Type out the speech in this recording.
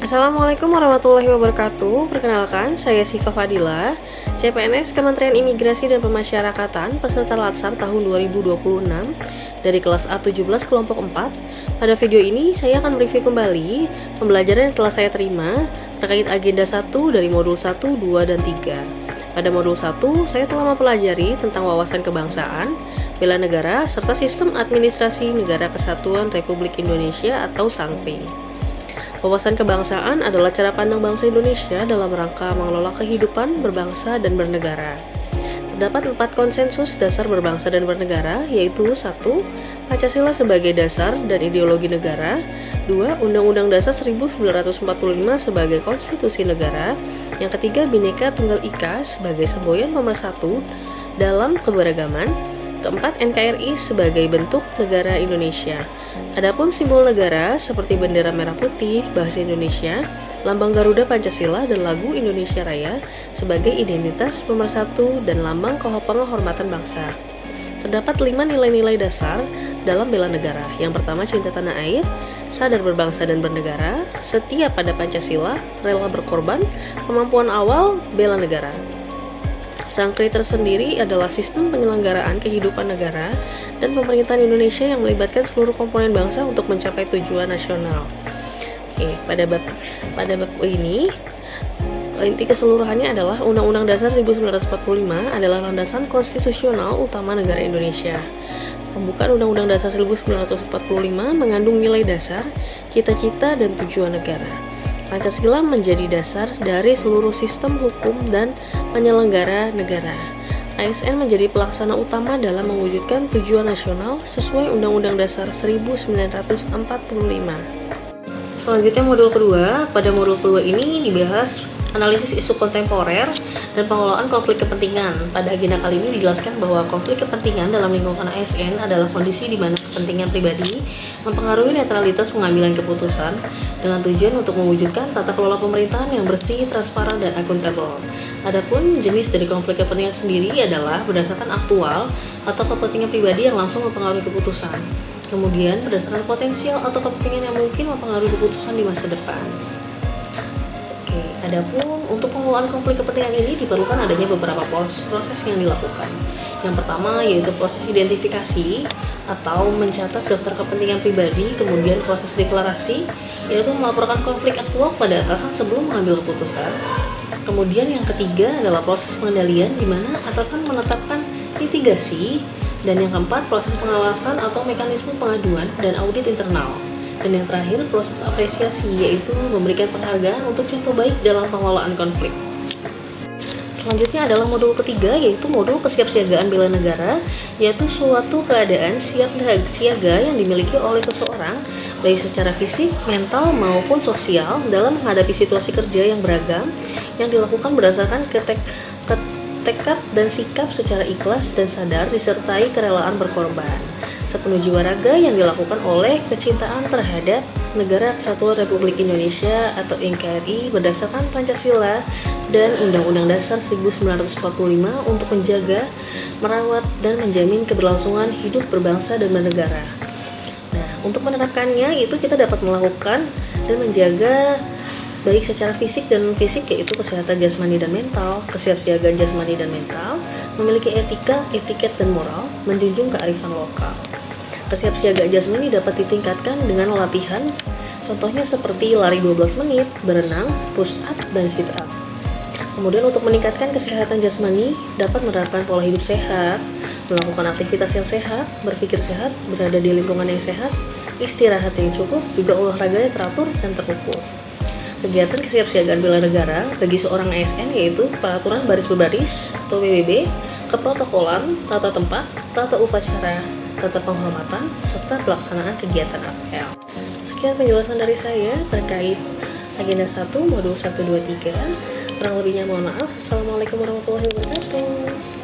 Assalamualaikum warahmatullahi wabarakatuh. Perkenalkan, saya Siva Fadila, CPNS Kementerian Imigrasi dan Pemasyarakatan, peserta Latsar tahun 2026 dari kelas A17 kelompok 4. Pada video ini, saya akan mereview kembali pembelajaran yang telah saya terima terkait agenda 1 dari modul 1, 2, dan 3. Pada modul 1, saya telah mempelajari tentang wawasan kebangsaan, bela negara, serta sistem administrasi Negara Kesatuan Republik Indonesia atau SANGP. Wawasan kebangsaan adalah cara pandang bangsa Indonesia dalam rangka mengelola kehidupan berbangsa dan bernegara. Terdapat 4 konsensus dasar berbangsa dan bernegara, yaitu 1. Pancasila sebagai dasar dan ideologi negara. 2. Undang-Undang Dasar 1945 sebagai konstitusi negara. Yang ketiga, Bhinneka Tunggal Ika sebagai semboyan pemersatu dalam keberagaman. Keempat, NKRI sebagai bentuk negara Indonesia. Adapun simbol negara seperti bendera merah putih, bahasa Indonesia, lambang Garuda Pancasila, dan lagu Indonesia Raya sebagai identitas pemersatu dan lambang penghormatan bangsa. Terdapat 5 nilai-nilai dasar dalam bela negara. Yang pertama, cinta tanah air, sadar berbangsa dan bernegara, setia pada Pancasila, rela berkorban, kemampuan awal, bela negara. SANGKRI tersendiri adalah sistem penyelenggaraan kehidupan negara dan pemerintahan Indonesia yang melibatkan seluruh komponen bangsa untuk mencapai tujuan nasional. Pada bab ini, inti keseluruhannya adalah Undang-Undang Dasar 1945 adalah landasan konstitusional utama negara Indonesia. Pembukaan Undang-Undang Dasar 1945 mengandung nilai dasar, cita-cita, dan tujuan negara. Pancasila menjadi dasar dari seluruh sistem hukum dan penyelenggara negara. ASN menjadi pelaksana utama dalam mewujudkan tujuan nasional sesuai Undang-Undang Dasar 1945. Selanjutnya modul kedua. Pada modul kedua ini dibahas analisis isu kontemporer dan pengelolaan konflik kepentingan. Pada agenda kali ini dijelaskan bahwa konflik kepentingan dalam lingkungan ASN adalah kondisi di mana kepentingan pribadi mempengaruhi netralitas pengambilan keputusan dengan tujuan untuk mewujudkan tata kelola pemerintahan yang bersih, transparan, dan akuntabel. Adapun jenis dari konflik kepentingan sendiri adalah berdasarkan aktual atau kepentingan pribadi yang langsung mempengaruhi keputusan. Kemudian berdasarkan potensial atau kepentingan yang mungkin mempengaruhi keputusan di masa depan. Adapun untuk pengelolaan konflik kepentingan ini diperlukan adanya beberapa proses yang dilakukan. Yang pertama yaitu proses identifikasi atau mencatat daftar kepentingan pribadi, kemudian proses deklarasi yaitu melaporkan konflik aktual pada atasan sebelum mengambil keputusan. Kemudian yang ketiga adalah proses pengendalian di mana atasan menetapkan mitigasi, dan yang keempat proses pengawasan atau mekanisme pengaduan dan audit internal. Dan yang terakhir, proses apresiasi, yaitu memberikan penghargaan untuk contoh baik dalam pengelolaan konflik. Selanjutnya adalah modul ketiga, yaitu modul kesiapsiagaan bela negara, yaitu suatu keadaan siap siaga yang dimiliki oleh seseorang, baik secara fisik, mental, maupun sosial, dalam menghadapi situasi kerja yang beragam, yang dilakukan berdasarkan tekad dan sikap secara ikhlas dan sadar, disertai kerelaan berkorban sepenuh jiwa raga yang dilakukan oleh kecintaan terhadap Negara Kesatuan Republik Indonesia atau NKRI berdasarkan Pancasila dan Undang-Undang Dasar 1945 untuk menjaga, merawat, dan menjamin keberlangsungan hidup berbangsa dan bernegara. Nah, untuk menerapkannya itu kita dapat melakukan dan menjaga baik secara fisik dan non-fisik, yaitu kesehatan jasmani dan mental, kesiapsiagaan jasmani dan mental, memiliki etika, etiket, dan moral, menjunjung kearifan lokal. Kesiapsiagaan jasmani dapat ditingkatkan dengan latihan, contohnya seperti lari 12 menit, berenang, push up, dan sit up. Kemudian untuk meningkatkan kesehatan jasmani, dapat menerapkan pola hidup sehat, melakukan aktivitas yang sehat, berpikir sehat, berada di lingkungan yang sehat, istirahat yang cukup, juga olahraga yang teratur dan terukur. Kegiatan kesiapsiagaan bela negara bagi seorang ASN yaitu peraturan baris berbaris atau PBB, keprotokolan, tata tempat, tata upacara, tata penghormatan, serta pelaksanaan kegiatan APL. Sekian penjelasan dari saya terkait agenda 1, modul 1, 2, 3. Kurang lebihnya mohon maaf. Assalamualaikum warahmatullahi wabarakatuh.